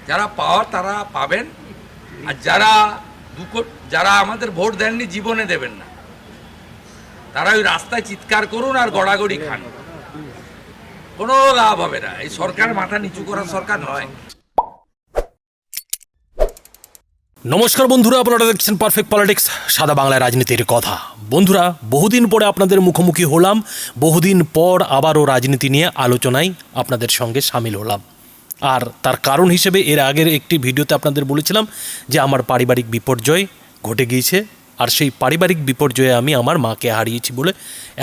যারা পাওয়ার তারা পাবেন, আর যারা আমাদের ভোট দেননি জীবনে দেবেন না, তারা ওই রাস্তায় চিৎকার করুন আর গড়াগড়ি খান, কোনো লাভ হবে না। এই সরকার মাথা নিচু করার সরকার নয়। নমস্কার বন্ধুরা, আপনারা দেখছেন পারফেক্ট পলিটিক্স, সাদা বাংলায় রাজনীতির কথা। বন্ধুরা, বহুদিন পরে আপনাদের মুখোমুখি হলাম, বহুদিন পর আবারও রাজনীতি নিয়ে আলোচনায় আপনাদের সঙ্গে সামিল হলাম। আর তার কারণ হিসেবে এর আগের একটি ভিডিওতে আপনাদের বলেছিলাম যে আমার পারিবারিক বিপর্যয় ঘটে গিয়েছে, আর সেই পারিবারিক বিপর্যয়ে আমি আমার মাকে হারিয়েছি বলে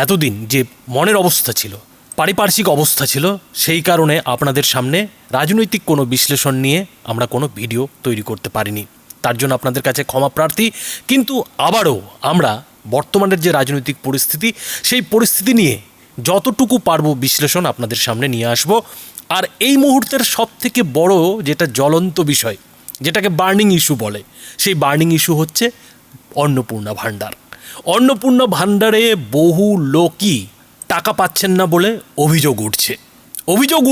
এতদিন যে মনের অবস্থা ছিল, পারিপার্শ্বিক অবস্থা ছিল, সেই কারণে আপনাদের সামনে রাজনৈতিক কোনো বিশ্লেষণ নিয়ে আমরা কোনো ভিডিও তৈরি করতে পারিনি। তার জন্য আপনাদের কাছে ক্ষমা প্রার্থী। কিন্তু আবারও আমরা বর্তমানের যে রাজনৈতিক পরিস্থিতি, সেই পরিস্থিতি নিয়ে যতটুকু পারবো বিশ্লেষণ আপনাদের সামনে নিয়ে আসব। আর এই মুহূর্তের সবথেকে বড় যেটা জ্বলন্ত বিষয়, যেটাকে বার্নিং ইস্যু বলে, সেই বার্নিং ইস্যু হচ্ছে অন্নপূর্ণা ভাণ্ডার। অন্নপূর্ণা ভাণ্ডারে বহু লোকই টাকা পাচ্ছেন না বলে অভিযোগ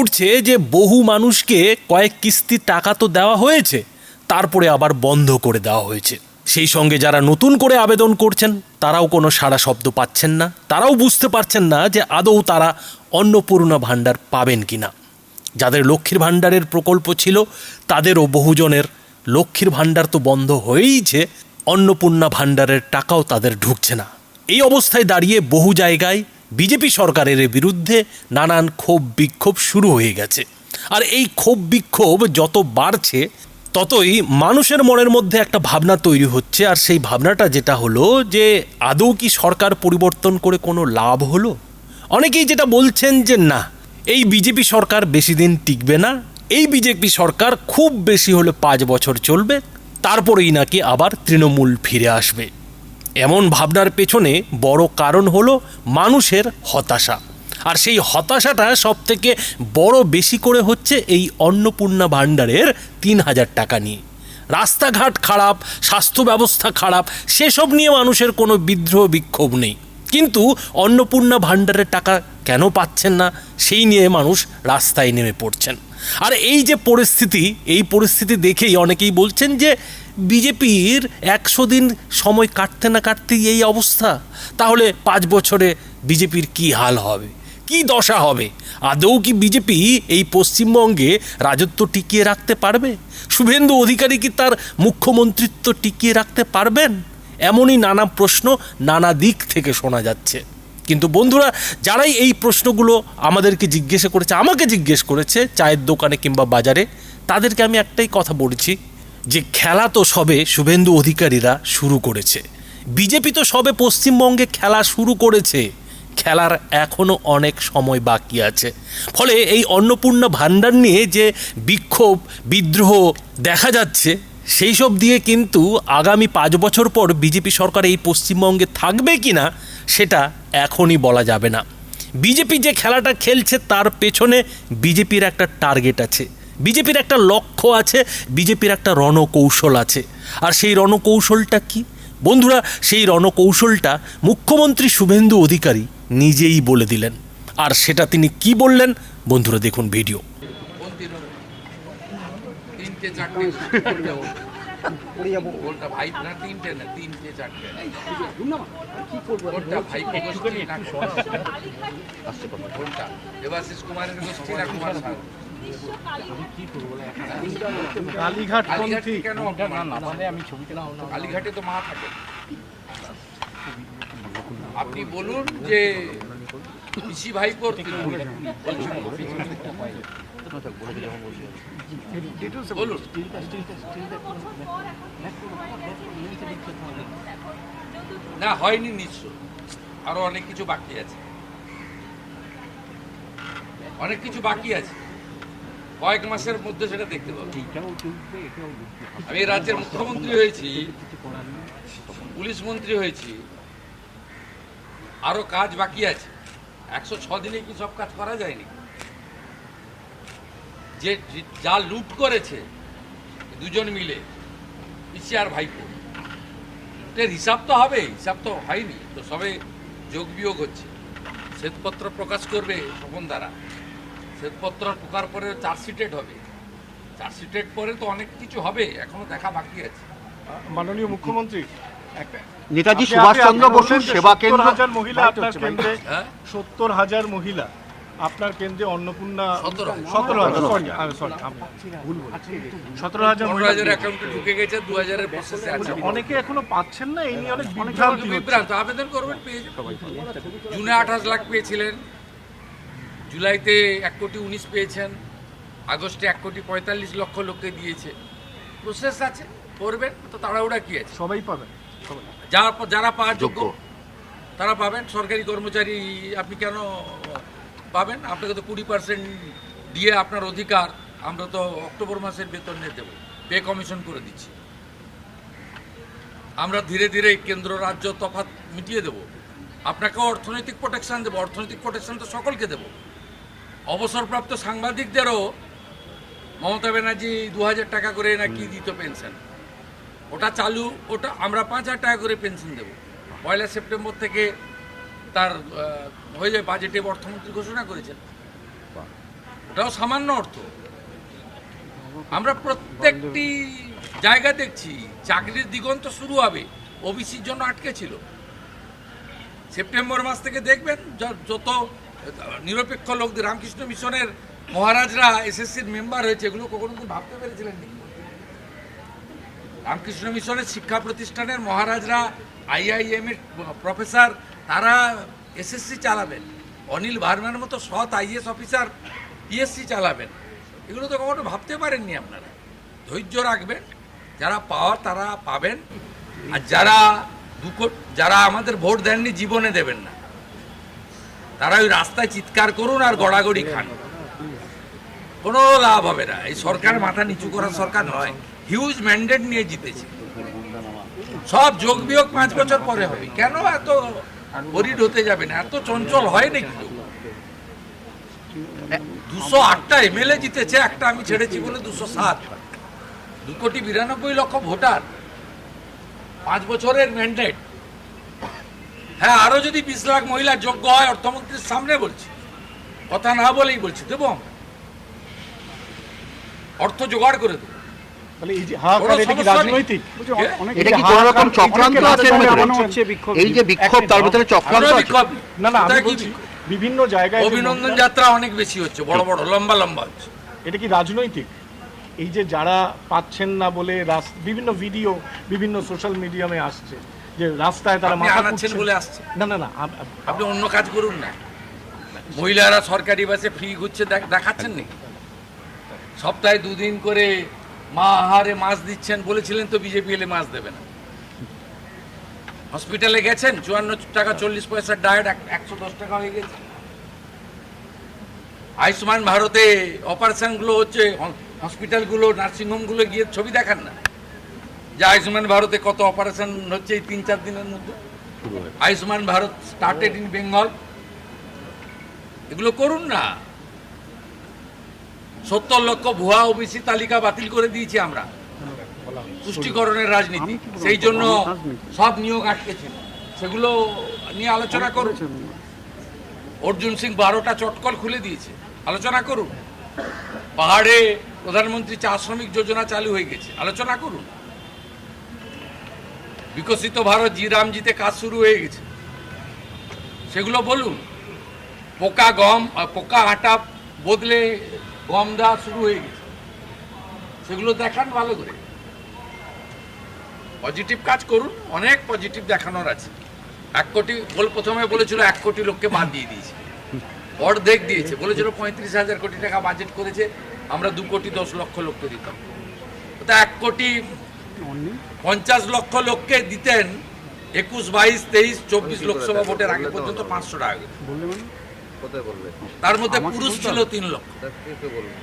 উঠছে যে বহু মানুষকে কয়েক কিস্তি টাকা তো দেওয়া হয়েছে, তারপরে আবার বন্ধ করে দেওয়া হয়েছে। সেই সঙ্গে যারা নতুন করে আবেদন করছেন তারাও কোনো সাড়া শব্দ পাচ্ছেন না, তারাও বুঝতে পারছেন না যে আদৌ তারা অন্নপূর্ণা ভাণ্ডার পাবেন কি না। যাদের লক্ষ্মীর ভাণ্ডারের প্রকল্প ছিল তাদেরও বহুজনের লক্ষ্মীর ভাণ্ডার তো বন্ধ হয়েইছে, অন্নপূর্ণা ভাণ্ডারের টাকাও তাদের ঢুকছে না। এই অবস্থায় দাঁড়িয়ে বহু জায়গায় বিজেপি সরকারের বিরুদ্ধে নানান ক্ষোভ বিক্ষোভ শুরু হয়ে গেছে। আর এই ক্ষোভ বিক্ষোভ যত বাড়ছে ততই মানুষের মনের মধ্যে একটা ভাবনা তৈরি হচ্ছে, আর সেই ভাবনাটা যেটা হলো যে আদৌ কি সরকার পরিবর্তন করে কোনো লাভ হলো। অনেকেই যেটা বলছেন যে না, এই বিজেপি সরকার বেশি দিন টিকবে না, এই বিজেপি সরকার খুব বেশি হলে 5 বছর চলবে, তারপরেই নাকি আবার তৃণমূল ফিরে আসবে। এমন ভাবনার পেছনে বড় কারণ হলো মানুষের হতাশা। আর সেই হতাশাটা সবথেকে বড় বেশি করে হচ্ছে এই অন্নপূর্ণা ভাণ্ডারের 3000 টাকা নিয়ে। রাস্তাঘাট খারাপ, স্বাস্থ্য ব্যবস্থা খারাপ, সেসব নিয়ে মানুষের কোনো বিদ্রোহ বিক্ষোভ নেই, কিন্তু অন্নপূর্ণা ভাণ্ডারের টাকা কেন পাচ্ছেন না সেই নিয়ে মানুষ রাস্তায় নেমে পড়ছেন। আর এই যে পরিস্থিতি, এই পরিস্থিতি দেখেই অনেকেই বলছেন যে বিজেপির 100 দিন সময় কাটতে না কাটতেই এই অবস্থা, তাহলে 5 বছরে বিজেপির কি হাল হবে, কি দশা হবে। আদৌ কি বিজেপি এই পশ্চিমবঙ্গে রাজত্ব টিকিয়ে রাখতে পারবে? শুভেন্দু অধিকারী কি তার মুখ্যমন্ত্রিত্ব টিকিয়ে রাখতে পারবেন? এমনই নানা প্রশ্ন নানা দিক থেকে শোনা যাচ্ছে। কিন্তু বন্ধুরা, যারাই এই প্রশ্নগুলো আমাদেরকে আমাকে জিজ্ঞেস করেছে চায়ের দোকানে কিংবা বাজারে, তাদেরকে আমি একটাই কথা বলেছি যে খেলা তো সবে শুভেন্দু অধিকারীরা শুরু করেছে, বিজেপি তো সবে পশ্চিমবঙ্গে খেলা শুরু করেছে, খেলার এখনও অনেক সময় বাকি আছে। ফলে এই অন্নপূর্ণা ভাণ্ডার নিয়ে যে বিক্ষোভ বিদ্রোহ দেখা যাচ্ছে, সেই সব দিয়ে কিন্তু আগামী 5 বছর পর বিজেপি সরকার এই পশ্চিমবঙ্গে থাকবে কি না সেটা এখনই বলা যাবে না। বিজেপি যে খেলাটা খেলছে তার পেছনে বিজেপির একটা টার্গেট আছে, বিজেপির একটা লক্ষ্য আছে, বিজেপির একটা রণকৌশল আছে। আর সেই রণকৌশলটা কি বন্ধুরা? সেই রণকৌশলটা মুখ্যমন্ত্রী শুভেন্দু অধিকারী নিজেই বলে দিলেন। আর সেটা তিনি কি বললেন বন্ধুরা, দেখুন ভিডিও। কালীঘাটে তো মা থাকে। আপনি বলুন যে পিসি ভাইপোর বলুন, না হয়নি নিশ্চয়, আরো অনেক কিছু বাকি আছে, অনেক কিছু বাকি আছে, কয়েক মাসের মধ্যে সেটা দেখতে পাবো। আমি রাজ্যের মুখ্যমন্ত্রী হয়েছি, পুলিশ মন্ত্রী হয়েছি, আরো কাজ বাকি আছে। 106 দিনে কি সব কাজ করা যায়নি? যে যা লুট করেছে দুজন মিলে, পিসি আর ভাইপো, এর হিসাব তো হবে, হিসাব তো হয়নি তো, সবে যোগ বিয়োগ হচ্ছে। শ্বেতপত্র প্রকাশ করবে স্বপন দ্বারা, শ্বেতপত্র ঢোকার পরে চার্জশিটেড হবে, চার্জশিটের পরে তো অনেক কিছু হবে, এখনো দেখা বাকি আছে। মাননীয় মুখ্যমন্ত্রী, নেতাজি সুভাষচন্দ্র বসুর সেবা কেন্দ্র 70,000 মহিলা আপনার কেন্দ্রে, হ্যাঁ? 70,000 মহিলা আপনার কেন্দ্রে অন্নপূর্ণা 17,000 17,000 সরি ভুল বলেছি 17,000 মহিলা 15,000 অ্যাকাউন্টে ঢুকে গেছে, 2,000 এর প্রসেসে আছে। অনেকে এখনো পাচ্ছেন না, এই নিয়ে অনেক বিভ্রান্তি হচ্ছে। বিভ্রান্ত, আবেদন করবেন, পেয়ে যাবেন। জুনে 28 লাখ পেয়েছিলেন, জুলাইতে 1,19,00,000 পেয়েছেন, আগস্টে 1,45,00,000 লোককে দিয়েছে। প্রসেস আছে, করবেন তো, তাড়াহুড়া কি আছে? সবাই পাবেন, সবাই। যারা পাওয়ার যোগ্য তারা পাবেন। সরকারি কর্মচারী আপনি কেন পাবেন? আপনাকে তো 20% দিয়ে আপনার অধিকার। আমরা তো অক্টোবর মাসের বেতন নিয়ে দেবো, পে কমিশন করে দিচ্ছি। আমরা ধীরে ধীরে কেন্দ্র রাজ্য তফাৎ মিটিয়ে দেবো। আপনাকেও অর্থনৈতিক প্রোটেকশন দেবো, অর্থনৈতিক প্রোটেকশন তো সকলকে দেবো। অবসরপ্রাপ্ত সাংবাদিকদেরও মমতা ব্যানার্জি 2,000 টাকা করে নাকি দিত পেনশন, ওটা চালু, ওটা আমরা 5,000 টাকা করে পেনশন দেবো। 1 সেপ্টেম্বর থেকে তার হয়ে যায়, বাজেটে অর্থমন্ত্রী ঘোষণা করেছেন। ওটাও সামান্য অর্থ। আমরা প্রত্যেকটি জায়গা দেখছি, চাকরির দিগন্ত শুরু হবে, ওবিসির জন্য আটকে ছিল। সেপ্টেম্বর মাস থেকে দেখবেন যত নিরপেক্ষ লোকদের, রামকৃষ্ণ মিশনের মহারাজরা এসএসসির মেম্বার হয়েছে, এগুলো কখনো ভাবতে পেরেছিলেন নাকি? রামকৃষ্ণ মিশনের শিক্ষা প্রতিষ্ঠানের মহারাজরা, IIM এর প্রফেসর, তারা এসএসসি চালাবেন। অনিল ভার্মার মতো সৎ IAS অফিসার PSC চালাবেন। এগুলো তো কখনো ভাবতে পারেননি আপনারা। ধৈর্য রাখবেন, যারা পাওয়ার তারা পাবেন, আর যারা আমাদের ভোট দেননি, জীবনে দেবেন না, তারা ওই রাস্তায় চিৎকার করুন আর গড়াগড়ি খান, কোনো লাভ হবে না। এই সরকার মাথা নিচু করার সরকার নয়, হিউজ ম্যান্ডেট নিয়ে জিতেছে। সব যোগ বিয়োগ 5 বছর পরে হবে। কেন এত বরিড হতে যাবে না? এত চঞ্চল হয় নাকি? 208টা MLA জিতেছে, একটা আমি ছেড়েছি বলে 207। 2,92,00,000 ভোটার, 5 বছরের ম্যান্ডেট। হ্যাঁ, আরো যদি 20 লাখ মহিলা যোগ্য হয়, অর্থমন্ত্রীর সামনে বলছি, কথা না বলেই বলছি, দেবো অর্থ জোগাড় করে দেবো। তাহলে এই যে হাহাকার, এটা কি রাজনৈতিক? এটা কি কোনো রকম চক্রান্ত আছে এর ভেতরে? এই যে বিক্ষোভ, তার ভিতরে চক্রান্ত আছে? না না, আমি বলছি বিভিন্ন জায়গায় অভিনন্দন যাত্রা অনেক বেশি হচ্ছে, বড় বড় লম্বা লম্বা হচ্ছে। এটা কি রাজনৈতিক? এই যে যারা পাচ্ছেন না বলে বিভিন্ন ভিডিও বিভিন্ন সোশ্যাল মিডিয়ামে আসছে, যে রাস্তায় তারা আপনি মাথা আনাচ্ছেন কুটছে। বলে আসছে। না না না, আপনি অন্য কাজ করুন না। মহিলারা সরকারি বাসে ফ্রি ঘুরছে, দেখাচ্ছেন নাকি? সপ্তাহে 2 দিন করে মা আহারে মাছ দিচ্ছেন, বলেছিলেন তো বিজেপি এলে মাছ দেবে না। হসপিটালে গেছেন, 54 টাকা 40 পয়সার ডায়েট 110 টাকা হয়ে গেছে। আয়ুষ্মান ভারতে অপারেশনগুলো হচ্ছে, হসপিটালগুলো, নার্সিংহোমগুলো গিয়ে ছবি দেখান না যে আয়ুষ্মান ভারতে কত অপারেশন হচ্ছে এই 3-4 দিনের মধ্যে। আয়ুষ্মান ভারত স্টার্টেড ইন বেঙ্গল, এগুলো করুন না। 70 লক্ষ ভুয়া ওবিসি তালিকা বাতিল করে দিয়েছি আমরা, পুষ্টিকরণের রাজনীতি। সেই জন্য সব নিয়োগ আটকে ছিল, সেগুলো নিয়ে আলোচনা করুন। অর্জুন সিং 12টা চটকল খুলে দিয়েছে, আলোচনা করুন। পাহাড়ে প্রধানমন্ত্রী চা শ্রমিক যোজনা চালু হয়ে গেছে, আলোচনা করুন। বিকশিত ভারত জি রামজিতে কাজ শুরু হয়ে গেছে, সেগুলো বলুন। পোকা আটা বদলে গম দেওয়া শুরু হয়ে গেছে, সেগুলো দেখান ভালো করে। পজিটিভ কাজ করুন, অনেক পজিটিভ দেখানোর আছে। 1 কোটি প্রথমে বলেছিল 1 কোটি লোককে বাদ দিয়ে দিয়েছে, অর্ধেক দিয়েছে। বলেছিল 35,000 কোটি টাকা বাজেট করেছে, আমরা 2,10,00,000 লোককে দিতাম। তো 1,50,00,000 লোককে দিতেন 21, 22, 23, 24 লোকসভা ভোটের আগে পর্যন্ত 500 টাকা করে। তার মধ্যে পুরুষ ছিল 3 লক্ষ।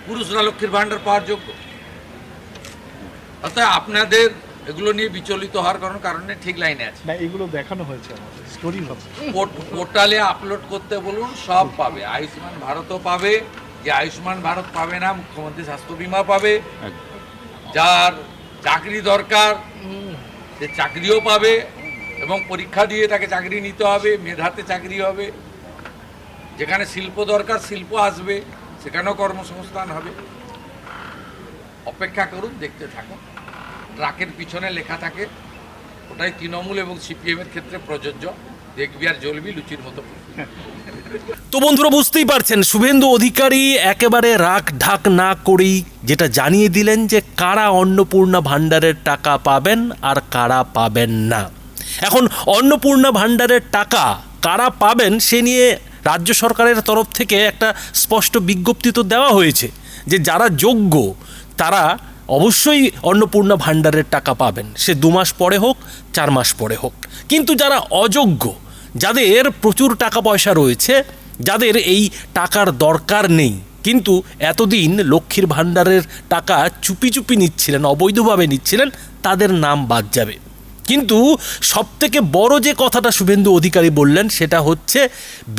পুরুষরা লক্ষ্মীর ভান্ডার পাওয়ার যোগ্য। অর্থাৎ আপনাদের এগুলো নিয়ে বিচলিত হওয়ার কারণে ঠিক লাইনে আছে না, এগুলো দেখানো হয়েছে আমাদের স্টোরি হবে। পোর্টালে আপলোড করতে বলুন, সব পাবে। আয়ুষ্মান ভারতও পাবে, যে আয়ুষ্মান ভারত পাবে না, মুখ্যমন্ত্রী স্বাস্থ্য বীমা পাবে। যার চাকরি দরকার সে চাকরিও পাবে, এবং পরীক্ষা দিয়ে তাকে চাকরি নিতে হবে, মেধাতে চাকরি হবে। যেখানে শিল্প দরকার, শিল্প আসবে, সেখানেও কর্মসংস্থান হবে। অপেক্ষা করুন, দেখতে থাকুন। ট্রাকের পিছনে লেখা থাকে, ওটাই তৃণমূল এবং সিপিএমের ক্ষেত্রে প্রযোজ্য, দেখবি আর জ্বলবি লুচির মতো। তো বন্ধুরা, বুঝতেই পারছেন শুভেন্দু অধিকারী একেবারে রাগ ঢাক না করেই যেটা জানিয়ে দিলেন যে কারা অন্নপূর্ণা ভাণ্ডারের টাকা পাবেন আর কারা পাবেন না। এখন অন্নপূর্ণা ভাণ্ডারের টাকা কারা পাবেন সে নিয়ে রাজ্য সরকারের তরফ থেকে একটা স্পষ্ট বিজ্ঞপ্তি তো দেওয়া হয়েছে যে যারা যোগ্য তারা অবশ্যই অন্নপূর্ণা ভাণ্ডারের টাকা পাবেন, সে 2 মাস পরে হোক 4 মাস পরে হোক। কিন্তু যারা অযোগ্য, যাদের প্রচুর টাকা পয়সা রয়েছে, যাদের এই টাকার দরকার নেই, কিন্তু এতদিন লক্ষ্মীর ভাণ্ডারের টাকা চুপি চুপি নিচ্ছিলেন, অবৈধভাবে নিচ্ছিলেন, তাদের নাম বাদ যাবে। কিন্তু সবথেকে বড় যে কথাটা শুভেন্দু অধিকারী বললেন সেটা হচ্ছে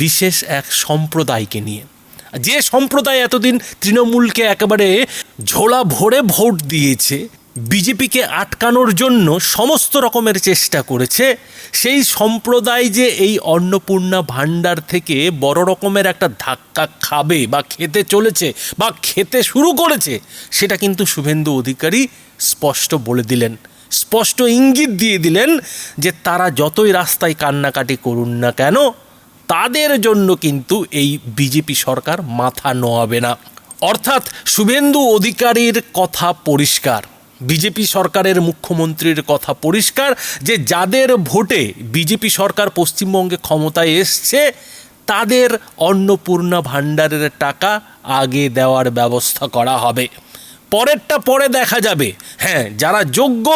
বিশেষ এক সম্প্রদায়কে নিয়ে, যে সম্প্রদায় এতদিন তৃণমূলকে একেবারে ঝোলা ভরে ভোট দিয়েছে, বিজেপিকে আটকানোর জন্য সমস্ত রকমের চেষ্টা করেছে, সেই সম্প্রদায় যে এই অন্নপূর্ণা ভাণ্ডার থেকে বড় রকমের একটা ধাক্কা খাবে বা খেতে চলেছে বা খেতে শুরু করেছে, সেটা কিন্তু শুভেন্দু অধিকারী স্পষ্ট বলে দিলেন, স্পষ্ট ইঙ্গিত দিয়ে দিলেন যে তারা যতই রাস্তায় কান্নাকাটি করুন না কেন, তাদের জন্য কিন্তু এই বিজেপি সরকার মাথা নোয়াবে না। অর্থাৎ শুভেন্দু অধিকারীর কথা পরিষ্কার, বিজেপি সরকারের মুখ্যমন্ত্রীর কথা পরিষ্কার যে যাদের ভোটে বিজেপি সরকার পশ্চিমবঙ্গে ক্ষমতায় এসছে তাদের অন্নপূর্ণা ভাণ্ডারের টাকা আগে দেওয়ার ব্যবস্থা করা হবে, পরেরটা পরে দেখা যাবে। হ্যাঁ, যারা যোগ্য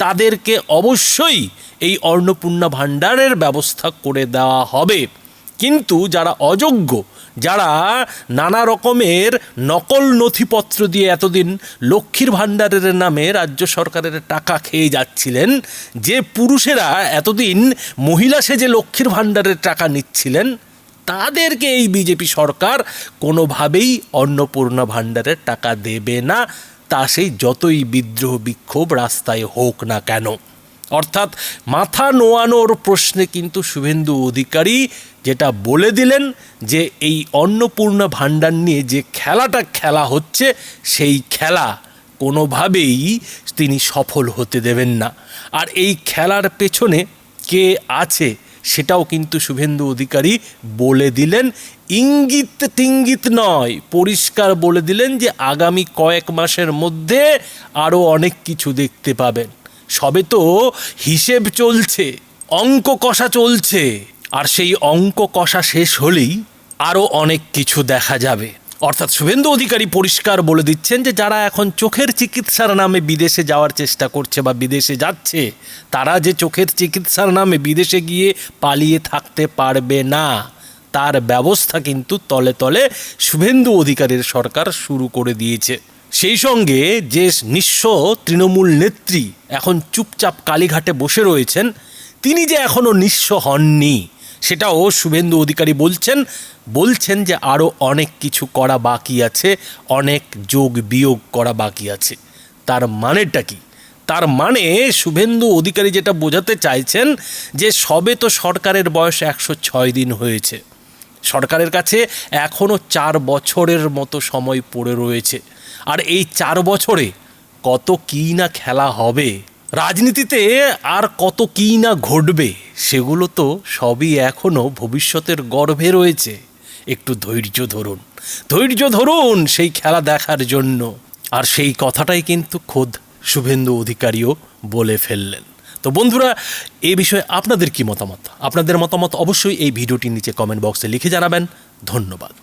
তাদেরকে অবশ্যই এই অন্নপূর্ণা ভাণ্ডারের ব্যবস্থা করে দেওয়া হবে, কিন্তু যারা অযোগ্য, যারা নানা রকমের নকল নথিপত্র দিয়ে এতদিন লক্ষ্মীর ভাণ্ডারের নামে রাজ্য সরকারের টাকা খেয়ে যাচ্ছিলেন, যে পুরুষেরা এতদিন মহিলা সেজে লক্ষ্মীর ভাণ্ডারের টাকা নিচ্ছিলেন, তাদেরকে এই বিজেপি সরকার কোনোভাবেই অন্নপূর্ণা ভাণ্ডারের টাকা দেবে না, তা সেই যতই বিদ্রোহ বিক্ষোভ রাস্তায় হোক না কেন। অর্থাৎ মাথা নোয়ানোর প্রশ্নে কিন্তু শুভেন্দু অধিকারী যেটা বলে দিলেন যে এই অন্নপূর্ণা ভাণ্ডার নিয়ে যে খেলাটা খেলা হচ্ছে, সেই খেলা কোনোভাবেই তিনি সফল হতে দেবেন না। আর এই খেলার পেছনে কে আছে সেটাও কিন্তু শুভেন্দু অধিকারী বলে দিলেন, ইঙ্গিত টিঙ্গিত নয়, পরিষ্কার বলে দিলেন যে আগামী কয়েক মাসের মধ্যে আরও অনেক কিছু দেখতে পাবেন। সবে তো হিসেব চলছে, অঙ্ক কষা চলছে, আর সেই অঙ্ক কষা শেষ হলেই আরও অনেক কিছু দেখা যাবে। অর্থাৎ শুভেন্দু অধিকারী পরিষ্কার বলে দিচ্ছেন যে যারা এখন চোখের চিকিৎসার নামে বিদেশে যাওয়ার চেষ্টা করছে বা বিদেশে যাচ্ছে, তারা যে চোখের চিকিৎসার নামে বিদেশে গিয়ে পালিয়ে থাকতে পারবে না, তার ব্যবস্থা কিন্তু তলে তলে শুভেন্দু অধিকারীর সরকার শুরু করে দিয়েছে। সেই সঙ্গে যে নিঃস্ব তৃণমূল নেত্রী এখন চুপচাপ কালীঘাটে বসে রয়েছেন, তিনি যে এখনও নিঃস্ব হননি সেটাও শুভেন্দু অধিকারী বলছেন যে আরও অনেক কিছু করা বাকি আছে, অনেক যোগ বিয়োগ করা বাকি আছে। তার মানেটা কি? তার মানে শুভেন্দু অধিকারী যেটা বোঝাতে চাইছেন যে সবে তো সরকারের বয়স 106 দিন হয়েছে, সরকারের কাছে এখনও 4 বছরের মতো সময় পড়ে রয়েছে, আর এই 4 বছরে কত কী না খেলা হবে, রাজনীতিতে আর কত কী না ঘটবে, সেগুলো তো সবই এখনও ভবিষ্যতের গর্ভে রয়েছে। একটু ধৈর্য ধরুন সেই খেলা দেখার জন্য। আর সেই কথাটাই কিন্তু খোদ শুভেন্দু অধিকারীও বলে ফেললেন। তো বন্ধুরা, এই বিষয়ে আপনাদের কি মতামত? আপনাদের মতামত অবশ্যই এই ভিডিওটির নিচে কমেন্ট বক্সে লিখে জানাবেন। ধন্যবাদ।